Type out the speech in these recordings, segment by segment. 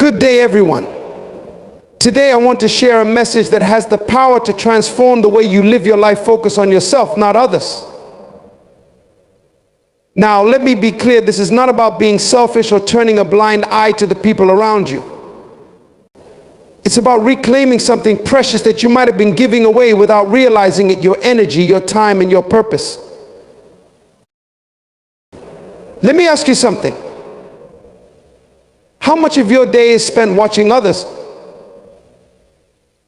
Good day, everyone. Today I want to share a message that has the power to transform the way you live your life. Focus on yourself, not others. Now, let me be clear, this is not about being selfish or turning a blind eye to the people around you. It's about reclaiming something precious that you might have been giving away without realizing it, your energy, your time, and your purpose. Let me ask you something. How much of your day is spent watching others?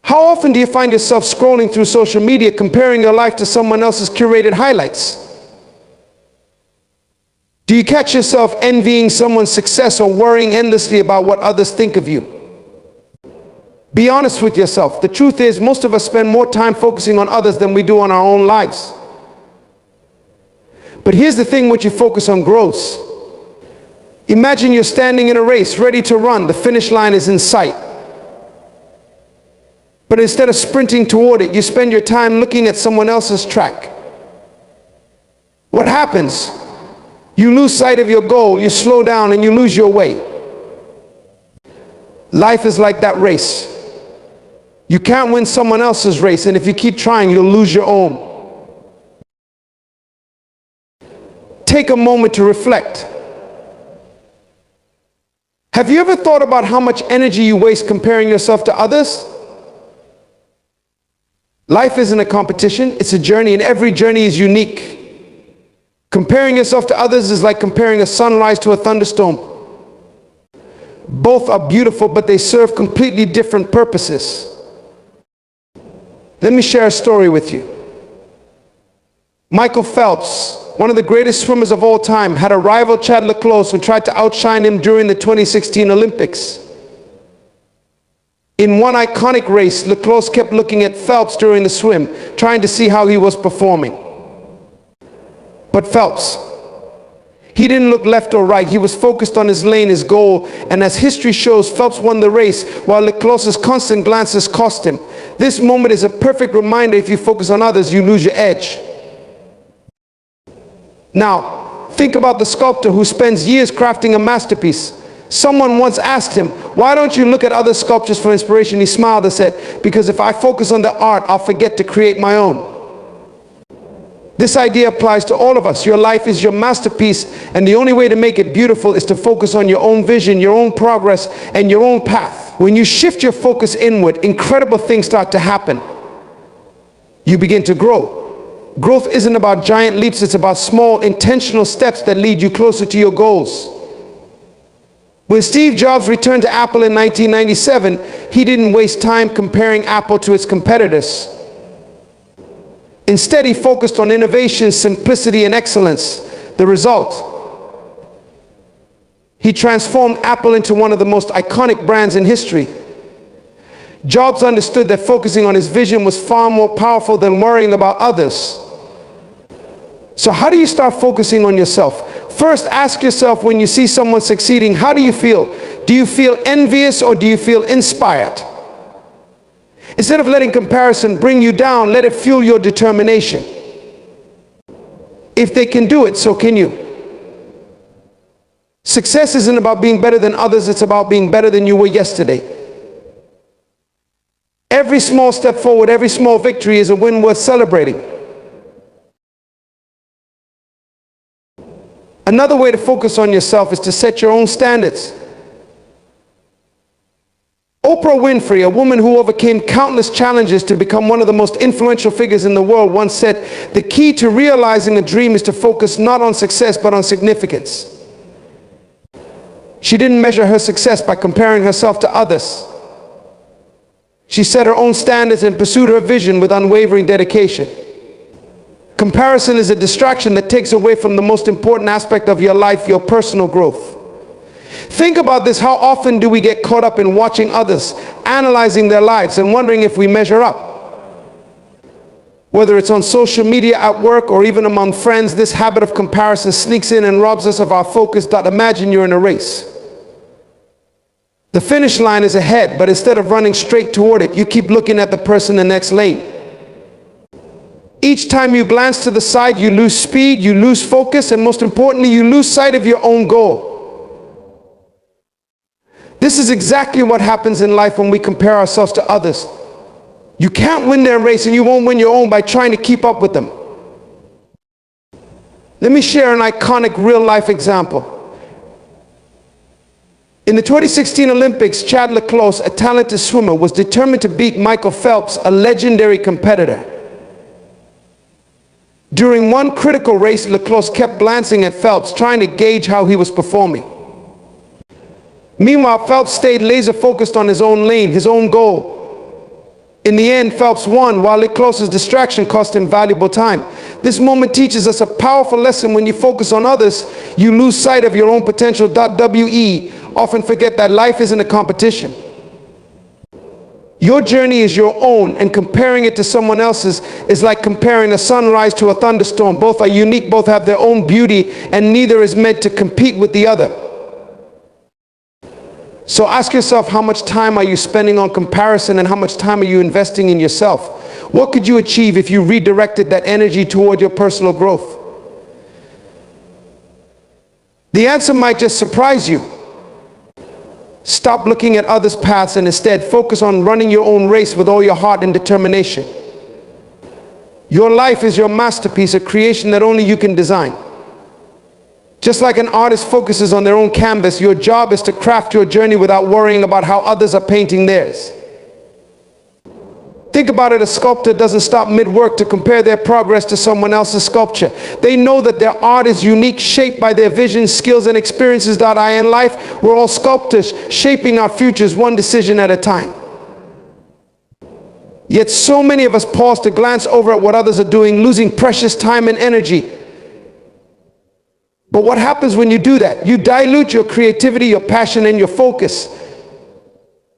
How often do you find yourself scrolling through social media, comparing your life to someone else's curated highlights? Do you catch yourself envying someone's success or worrying endlessly about what others think of you? Be honest with yourself. The truth is, most of us spend more time focusing on others than we do on our own lives. But here's the thing: what you focus on grows. Imagine you're standing in a race, ready to run. The finish line is in sight. But instead of sprinting toward it, you spend your time looking at someone else's track. What happens? You lose sight of your goal, you slow down, and you lose your way. Life is like that race. You can't win someone else's race, and if you keep trying, you'll lose your own. Take a moment to reflect. Have you ever thought about how much energy you waste comparing yourself to others? Life isn't a competition, it's a journey, and every journey is unique. Comparing yourself to others is like comparing a sunrise to a thunderstorm. Both are beautiful, but they serve completely different purposes. Let me share a story with you. Michael Phelps, one of the greatest swimmers of all time, had a rival, Chad Leclos, who tried to outshine him during the 2016 Olympics. In one iconic race, Leclos kept looking at Phelps during the swim, trying to see how he was performing. But Phelps, he didn't look left or right. He was focused on his lane, his goal, and as history shows, Phelps won the race while Leclos's constant glances cost him. This moment is a perfect reminder: if you focus on others, you lose your edge. Now, think about the sculptor who spends years crafting a masterpiece. Someone once asked him, "Why don't you look at other sculptures for inspiration?" He smiled and said, "Because if I focus on the art, I'll forget to create my own." This idea applies to all of us. Your life is your masterpiece, and the only way to make it beautiful is to focus on your own vision, your own progress, and your own path. When you shift your focus inward, incredible things start to happen. You begin to grow. Growth isn't about giant leaps, it's about small, intentional steps that lead you closer to your goals. When Steve Jobs returned to Apple in 1997, he didn't waste time comparing Apple to its competitors. Instead, he focused on innovation, simplicity, and excellence. The result: he transformed Apple into one of the most iconic brands in history. Jobs understood that focusing on his vision was far more powerful than worrying about others. So how do you start focusing on yourself? First, ask yourself, when you see someone succeeding, how do you feel? Do you feel envious or do you feel inspired? Instead of letting comparison bring you down, let it fuel your determination. If they can do it, so can you. Success isn't about being better than others, it's about being better than you were yesterday. Every small step forward, every small victory is a win worth celebrating. Another way to focus on yourself is to set your own standards. Oprah Winfrey, a woman who overcame countless challenges to become one of the most influential figures in the world, once said, "The key to realizing a dream is to focus not on success but on significance." She didn't measure her success by comparing herself to others. She set her own standards and pursued her vision with unwavering dedication. Comparison is a distraction that takes away from the most important aspect of your life, your personal growth. Think about this: how often do we get caught up in watching others, analyzing their lives, and wondering if we measure up? Whether it's on social media, at work, or even among friends, this habit of comparison sneaks in and robs us of our focus. Imagine you're in a race. The finish line is ahead, but instead of running straight toward it, you keep looking at the person in the next lane. Each time you glance to the side, you lose speed, you lose focus, and most importantly, you lose sight of your own goal. This is exactly what happens in life when we compare ourselves to others. You can't win their race and you won't win your own by trying to keep up with them. Let me share an iconic real-life example. In the 2016 Olympics, Chad Leclos, a talented swimmer, was determined to beat Michael Phelps, a legendary competitor. During one critical race, Leclos kept glancing at Phelps, trying to gauge how he was performing. Meanwhile, Phelps stayed laser focused on his own lane, his own goal. In the end, Phelps won, while Leclos' distraction cost him valuable time. This moment teaches us a powerful lesson. When you focus on others, you lose sight of your own potential. We often forget that life isn't a competition. Your journey is your own, and comparing it to someone else's is like comparing a sunrise to a thunderstorm. Both are unique, both have their own beauty, and neither is meant to compete with the other. So ask yourself, how much time are you spending on comparison and how much time are you investing in yourself? What could you achieve if you redirected that energy toward your personal growth? The answer might just surprise you. Stop looking at others' paths and instead focus on running your own race with all your heart and determination. Your life is your masterpiece, a creation that only you can design. Just like an artist focuses on their own canvas, your job is to craft your journey without worrying about how others are painting theirs. Think about it, a sculptor doesn't stop mid-work to compare their progress to someone else's sculpture. They know that their art is unique, shaped by their vision, skills, and experiences. In life, we're all sculptors, shaping our futures one decision at a time. Yet so many of us pause to glance over at what others are doing, losing precious time and energy. But what happens when you do that? You dilute your creativity, your passion, and your focus.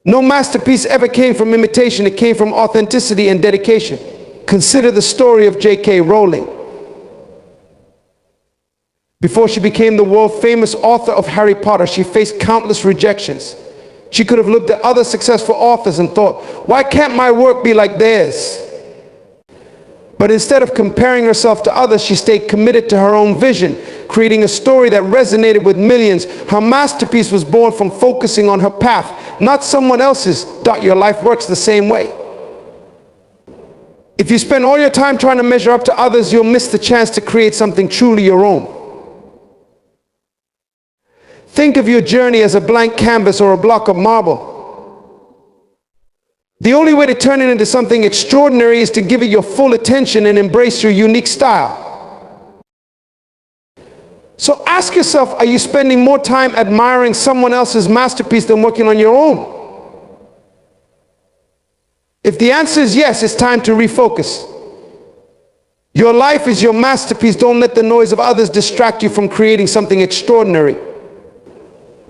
No masterpiece ever came from imitation. It came from authenticity and dedication. Consider the story of J.K. Rowling. Before she became the world-famous author of Harry Potter, she faced countless rejections. She could have looked at other successful authors and thought, why can't my work be like theirs? But instead of comparing herself to others, she stayed committed to her own vision, creating a story that resonated with millions. Her masterpiece was born from focusing on her path, not someone else's. Your life works the same way. If you spend all your time trying to measure up to others, you'll miss the chance to create something truly your own. Think of your journey as a blank canvas or a block of marble. The only way to turn it into something extraordinary is to give it your full attention and embrace your unique style. So ask yourself, are you spending more time admiring someone else's masterpiece than working on your own? If the answer is yes, it's time to refocus. Your life is your masterpiece. Don't let the noise of others distract you from creating something extraordinary.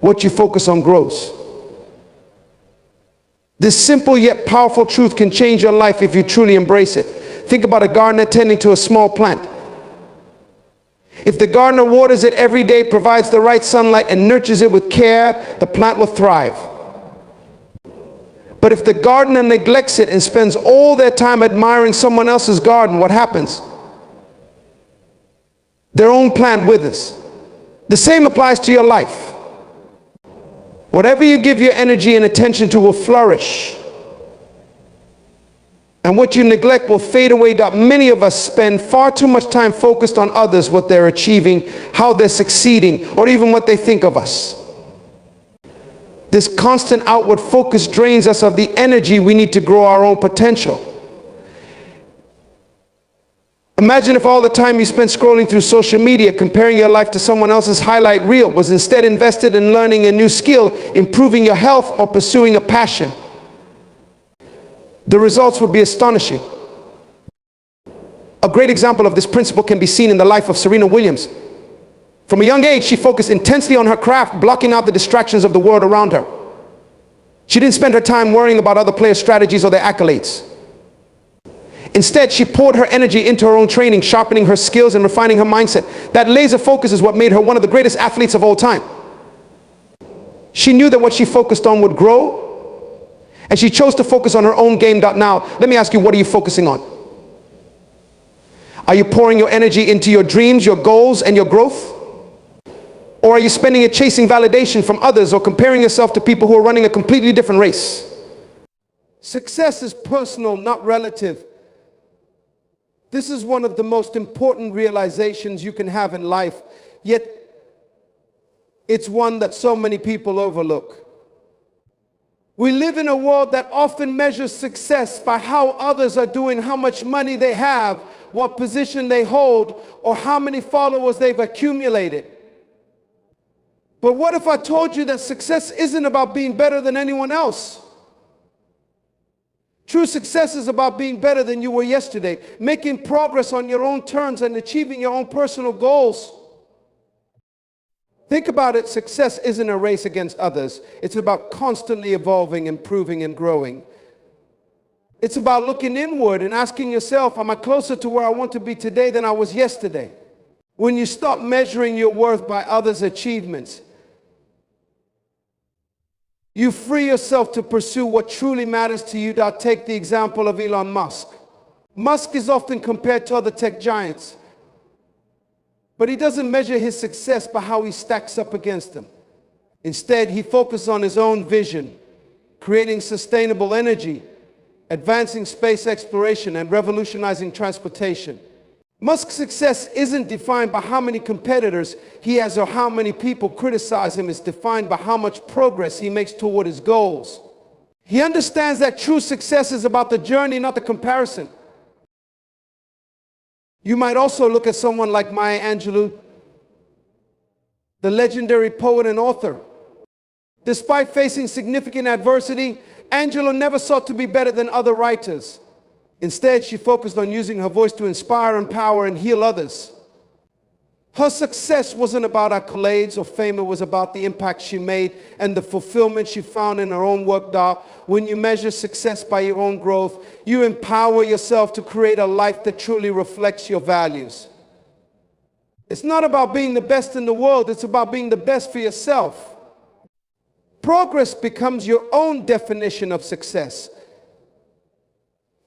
What you focus on grows. This simple yet powerful truth can change your life if you truly embrace it. Think about a gardener tending to a small plant. If the gardener waters it every day, provides the right sunlight, and nurtures it with care, the plant will thrive. But if the gardener neglects it and spends all their time admiring someone else's garden, what happens? Their own plant withers. The same applies to your life. Whatever you give your energy and attention to will flourish. And what you neglect will fade away. Many of us spend far too much time focused on others, what they're achieving, how they're succeeding, or even what they think of us. This constant outward focus drains us of the energy we need to grow our own potential. Imagine if all the time you spent scrolling through social media, comparing your life to someone else's highlight reel, was instead invested in learning a new skill, improving your health, or pursuing a passion. The results would be astonishing. A great example of this principle can be seen in the life of Serena Williams. From a young age, she focused intensely on her craft, blocking out the distractions of the world around her. She didn't spend her time worrying about other players' strategies or their accolades. Instead, she poured her energy into her own training, sharpening her skills and refining her mindset. That laser focus is what made her one of the greatest athletes of all time. She knew that what she focused on would grow, and she chose to focus on her own game. Now, let me ask you, what are you focusing on? Are you pouring your energy into your dreams, your goals, and your growth? Or are you spending it chasing validation from others or comparing yourself to people who are running a completely different race? Success is personal, not relative. This is one of the most important realizations you can have in life, yet it's one that so many people overlook. We live in a world that often measures success by how others are doing, how much money they have, what position they hold, or how many followers they've accumulated. But what if I told you that success isn't about being better than anyone else? True success is about being better than you were yesterday, making progress on your own terms and achieving your own personal goals. Think about it, success isn't a race against others. It's about constantly evolving, improving, and growing. It's about looking inward and asking yourself, am I closer to where I want to be today than I was yesterday? When you stop measuring your worth by others' achievements, you free yourself to pursue what truly matters to you. I'll take the example of Elon Musk. Musk is often compared to other tech giants, but he doesn't measure his success by how he stacks up against them. Instead, he focuses on his own vision, creating sustainable energy, advancing space exploration, and revolutionizing transportation. Musk's success isn't defined by how many competitors he has or how many people criticize him. It's defined by how much progress he makes toward his goals. He understands that true success is about the journey, not the comparison. You might also look at someone like Maya Angelou, the legendary poet and author. Despite facing significant adversity, Angelou never sought to be better than other writers. Instead, she focused on using her voice to inspire, empower, and heal others. Her success wasn't about accolades or fame. It was about the impact she made and the fulfillment she found in her own work. When you measure success by your own growth, you empower yourself to create a life that truly reflects your values. It's not about being the best in the world. It's about being the best for yourself. Progress becomes your own definition of success.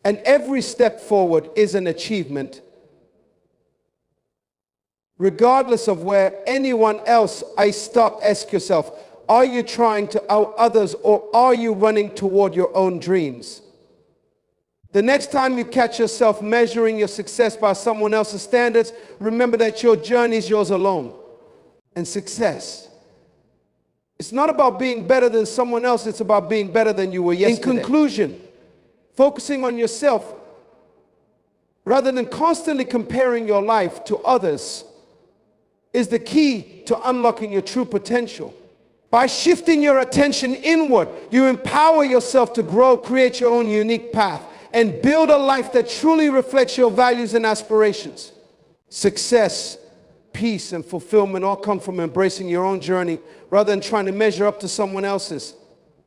And every step forward is an achievement. Regardless of where anyone else, ask yourself, are you trying to out others or are you running toward your own dreams? The next time you catch yourself measuring your success by someone else's standards, remember that your journey is yours alone. And success, it's not about being better than someone else, it's about being better than you were yesterday. In conclusion, focusing on yourself rather than constantly comparing your life to others is the key to unlocking your true potential. By shifting your attention inward, you empower yourself to grow, create your own unique path, and build a life that truly reflects your values and aspirations. Success, peace, and fulfillment all come from embracing your own journey rather than trying to measure up to someone else's.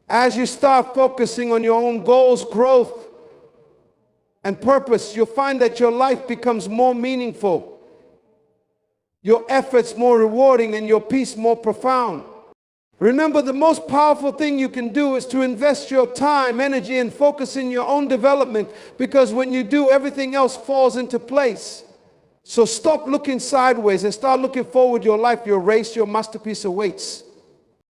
As you start focusing on your own goals, growth, and purpose, you'll find that your life becomes more meaningful, your efforts more rewarding, and your peace more profound. Remember, the most powerful thing you can do is to invest your time, energy, and focus in your own development, because when you do, everything else falls into place. So stop looking sideways and start looking forward. Your life, your race, your masterpiece awaits.